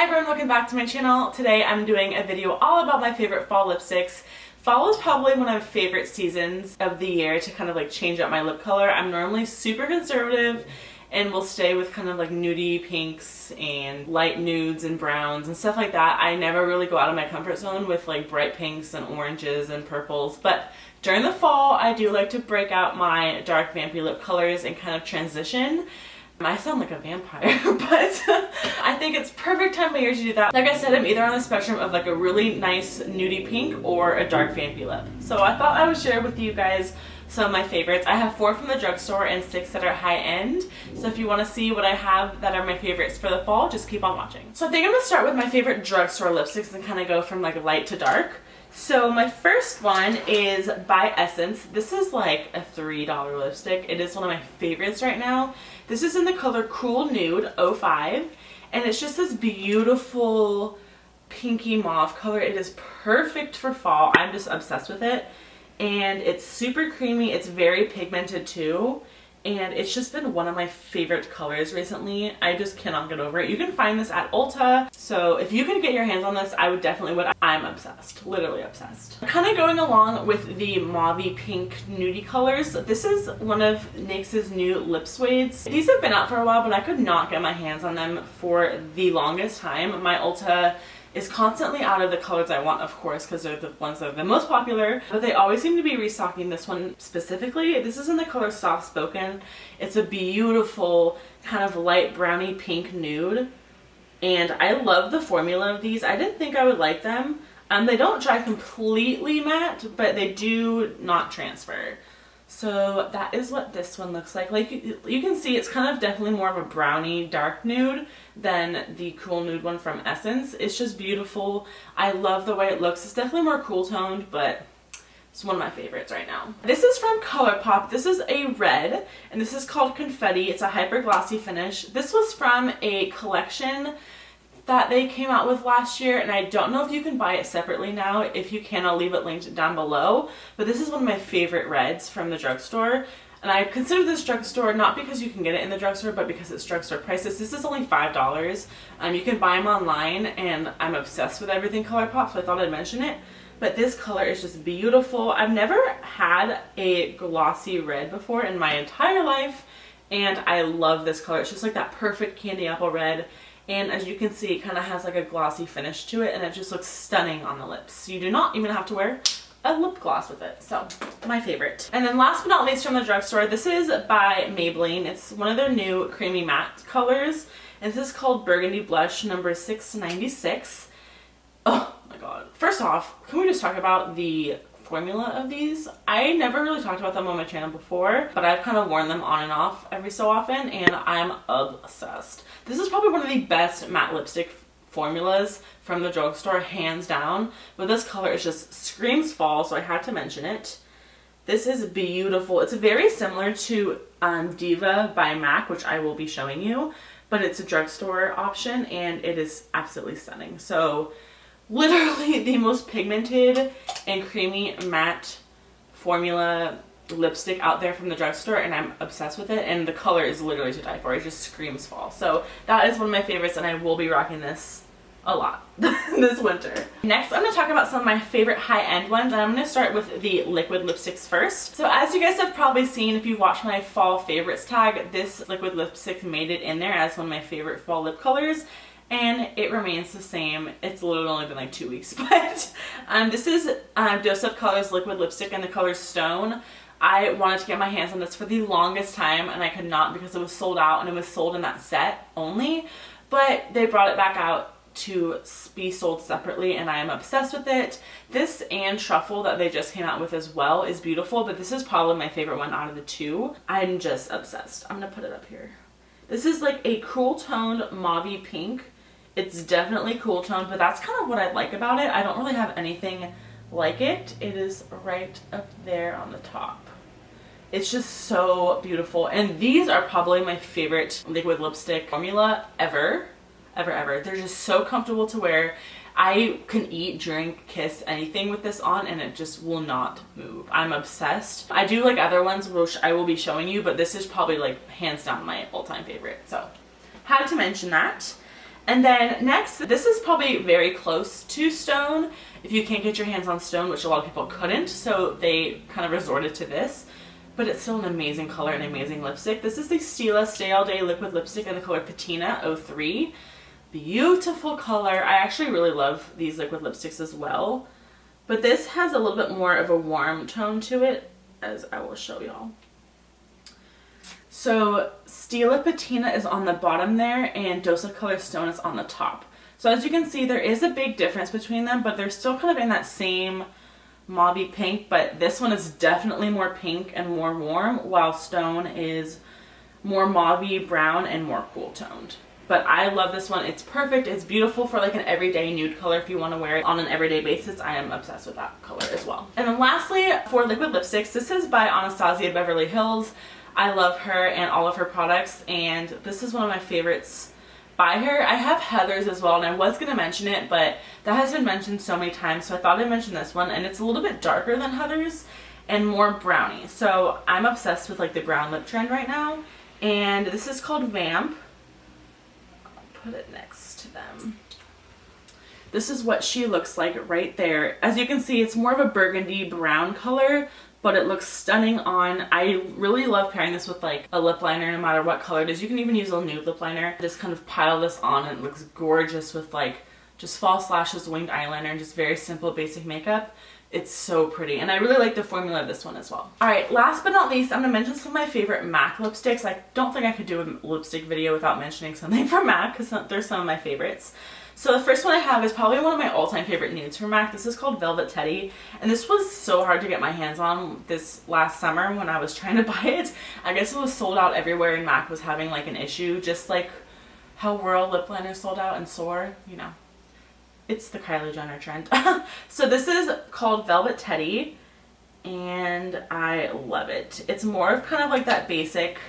Hi everyone, welcome back to my channel. Today I'm doing a video all about my favorite fall lipsticks. Fall is probably one of my favorite seasons of the year to kind of like change up my lip color. I'm normally super conservative and will stay with kind of like nudie pinks and light nudes and browns and stuff like that. I never really go out of my comfort zone with like bright pinks and oranges and purples, but during the fall I do like to break out my dark vampy lip colors and kind of transition. I sound like a vampire, but I think it's perfect time of year to do that. Like I said, I'm either on the spectrum of like a really nice nudie pink or a dark vampy lip. So I thought I would share with you guys some of my favorites. I have 4 from the drugstore and 6 that are high end. So if you want to see what I have that are my favorites for the fall, just keep on watching. So I think I'm going to start with my favorite drugstore lipsticks and kind of go from like light to dark. So my first one is by Essence. This is like a $3 lipstick. It is one of my favorites right now. This is in the color Cool Nude 05, and it's just this beautiful pinky mauve color. It is perfect for fall. I'm just obsessed with it, and it's super creamy. It's very pigmented too, and it's just been one of my favorite colors recently. I just cannot get over it. You can find this at Ulta, so if you can get your hands on this, I would definitely would. I'm obsessed, literally obsessed. Kind of going along with the mauvey pink nudie colors, this is one of NYX's new lip suedes. These have been out for a while, but I could not get my hands on them for the longest time. My Ulta is constantly out of the colors I want, of course, because they're the ones that are the most popular, but they always seem to be restocking this one specifically. This is in the color Soft Spoken. It's a beautiful kind of light brownie pink nude, and I love the formula of these. I didn't think I would like them. They don't dry completely matte, but they do not transfer. So that is what this one looks like. Like you can see, it's kind of definitely more of a brownie dark nude than the Cool Nude one from Essence. It's just beautiful. I love the way it looks. It's definitely more cool toned, but it's one of my favorites right now. This is from Colourpop. This is a red, and this is called Confetti. It's a hyper glossy finish. This was from a collection that they came out with last year, and I don't know if you can buy it separately now. If you can, I'll leave it linked down below. But this is one of my favorite reds from the drugstore, and I consider this drugstore not because you can get it in the drugstore, but because it's drugstore prices. This is only $5. You can buy them online, and I'm obsessed with everything Colourpop, so I thought I'd mention it. But this color is just beautiful. I've never had a glossy red before in my entire life, and I love this color. It's just like that perfect candy apple red. And as you can see, it kind of has like a glossy finish to it, and it just looks stunning on the lips. You do not even have to wear a lip gloss with it. So, my favorite. And then last but not least from the drugstore, this is by Maybelline. It's one of their new creamy matte colors, and this is called Burgundy Blush number 696. Oh my god. First off, can we just talk about the formula of these? I never really talked about them on my channel before, but I've kind of worn them on and off every so often, and I'm obsessed. This is probably one of the best matte lipstick formulas from the drugstore, hands down. But this color is just screams fall, so I had to mention it. This is beautiful. It's very similar to Diva by MAC, which I will be showing you, but it's a drugstore option, and it is absolutely stunning. So literally the most pigmented and creamy matte formula lipstick out there from the drugstore, and I'm obsessed with it, and the color is literally to die for. It just screams fall. So that is one of my favorites, and I will be rocking this a lot this winter. Next, I'm going to talk about some of my favorite high-end ones, and I'm going to start with the liquid lipsticks first. So as you guys have probably seen, if you've watched my fall favorites tag, this liquid lipstick made it in there as one of my favorite fall lip colors, and it remains the same. It's literally only been like 2 weeks, but this is Dose of Colors liquid lipstick in the color Stone. I wanted to get my hands on this for the longest time, and I could not because it was sold out, and it was sold in that set only, but they brought it back out to be sold separately, and I am obsessed with it. This and Truffle that they just came out with as well is beautiful, but this is probably my favorite one out of the two. I'm just obsessed. I'm gonna put it up here. This is like a cool toned mauvey pink. It's definitely cool toned, but that's kind of what I like about it. I don't really have anything like it. It is right up there on the top. It's just so beautiful, and these are probably my favorite liquid lipstick formula ever. They're just so comfortable to wear. I can eat, drink, kiss, anything with this on, and it just will not move. I'm obsessed. I do like other ones which I will be showing you, but this is probably like hands down my all-time favorite, so had to mention that. And then next, this is probably very close to Stone if you can't get your hands on Stone, which a lot of people couldn't, so they kind of resorted to this. But it's still an amazing color and amazing lipstick. This is the Stila Stay All Day Liquid Lipstick in the color Patina 03. Beautiful color. I actually really love these liquid lipsticks as well. But this has a little bit more of a warm tone to it, as I will show y'all. So Stila Patina is on the bottom there and Dose of Color Stone is on the top. So as you can see, there is a big difference between them, but they're still kind of in that same mauvey pink, but this one is definitely more pink and more warm, while Stone is more mauvey brown and more cool toned. But I love this one. It's perfect. It's beautiful for like an everyday nude color if you want to wear it on an everyday basis. I am obsessed with that color as well. And then lastly, for liquid lipsticks, this is by Anastasia Beverly Hills. I love her and all of her products, and this is one of my favorites by her. I have Heather's as well, and I was going to mention it, but that has been mentioned so many times, so I thought I'd mention this one, and it's a little bit darker than Heather's and more browny. So I'm obsessed with like the brown lip trend right now, and this is called Vamp. I'll put it next to them. This is what she looks like right there. As you can see, it's more of a burgundy brown color, but it looks stunning on. I really love pairing this with like a lip liner no matter what color it is. You can even use a nude lip liner. Just kind of pile this on and it looks gorgeous with like just false lashes, winged eyeliner, and just very simple basic makeup. It's so pretty, and I really like the formula of this one as well. Alright, last but not least, I'm going to mention some of my favorite MAC lipsticks. I don't think I could do a lipstick video without mentioning something from MAC because they're some of my favorites. So the first one I have is probably one of my all-time favorite nudes from MAC. This is called Velvet Teddy, and this was so hard to get my hands on this last summer when I was trying to buy it. I guess it was sold out everywhere, and MAC was having like an issue, just like how Whirl lip liner sold out and Soar, you know. It's the Kylie Jenner trend. So this is called Velvet Teddy, and I love it. It's more of kind of like that basic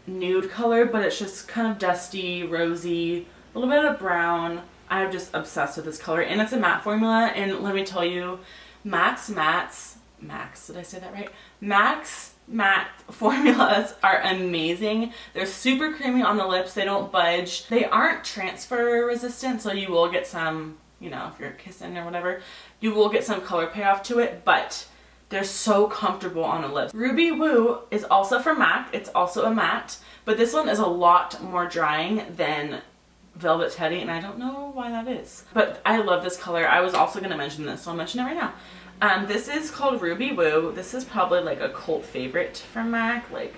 nude color, but it's just kind of dusty, rosy, a little bit of brown. I'm just obsessed with this color, and it's a matte formula, and let me tell you, Max, did I say that right? Max matte formulas are amazing. They're super creamy on the lips. They don't budge. They aren't transfer resistant, so you will get some, you know, if you're kissing or whatever, you will get some color payoff to it, but they're so comfortable on the lips. Ruby Roo is also from MAC. It's also a matte, but this one is a lot more drying than Velvet Teddy, and I don't know why that is. But I love this color. I was also going to mention this, so I'll mention it right now. This is called Ruby Roo. This is probably like a cult favorite from MAC. Like,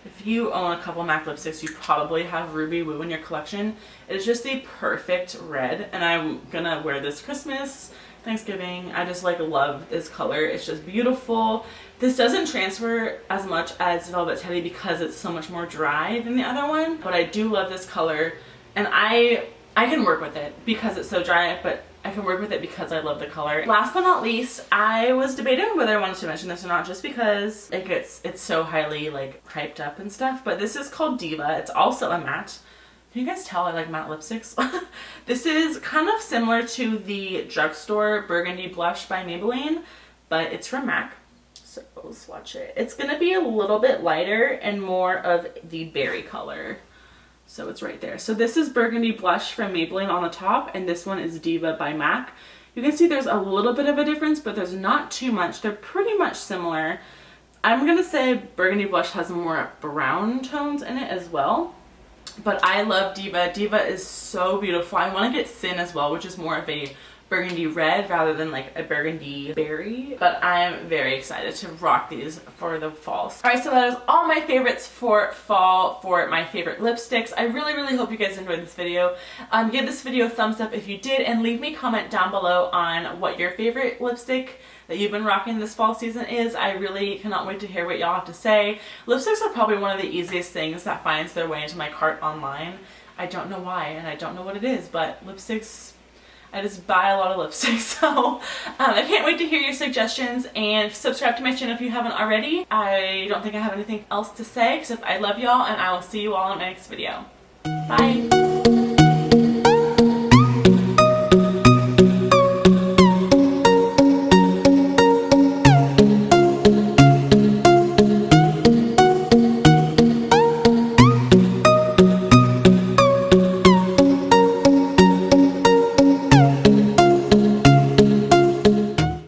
if you own a couple MAC lipsticks, you probably have Ruby Roo in your collection. It's just the perfect red, and I'm gonna wear this Christmas, Thanksgiving. I just like love this color. It's just beautiful. This doesn't transfer as much as Velvet Teddy because it's so much more dry than the other one, but I do love this color, and I can work with it because it's so dry, but I can work with it because I love the color. Last but not least, I was debating whether I wanted to mention this or not, just because it's so highly like hyped up and stuff, but this is called Diva. It's also a matte. Can you guys tell I like matte lipsticks? This is kind of similar to the Drugstore Burgundy Blush by Maybelline, but it's from MAC. So let's swatch it. It's gonna be a little bit lighter and more of the berry color. So it's right there. So this is Burgundy Blush from Maybelline on the top, and this one is Diva by MAC. You can see there's a little bit of a difference, but there's not too much. They're pretty much similar. I'm gonna say Burgundy Blush has more brown tones in it as well, but I love Diva. Diva is so beautiful. I want to get Sin as well, which is more of a burgundy red rather than like a burgundy berry, but I'm very excited to rock these for the fall. Alright, so that is all my favorites for fall for my favorite lipsticks. I really hope you guys enjoyed this video. Give this video a thumbs up if you did, and leave me a comment down below on what your favorite lipstick that you've been rocking this fall season is. I really cannot wait to hear what y'all have to say. Lipsticks are probably one of the easiest things that finds their way into my cart online. I don't know why, and I don't know what it is, but lipsticks, I just buy a lot of lipsticks, so I can't wait to hear your suggestions, and subscribe to my channel if you haven't already. I don't think I have anything else to say except I love y'all, and I will see you all in my next video. Bye!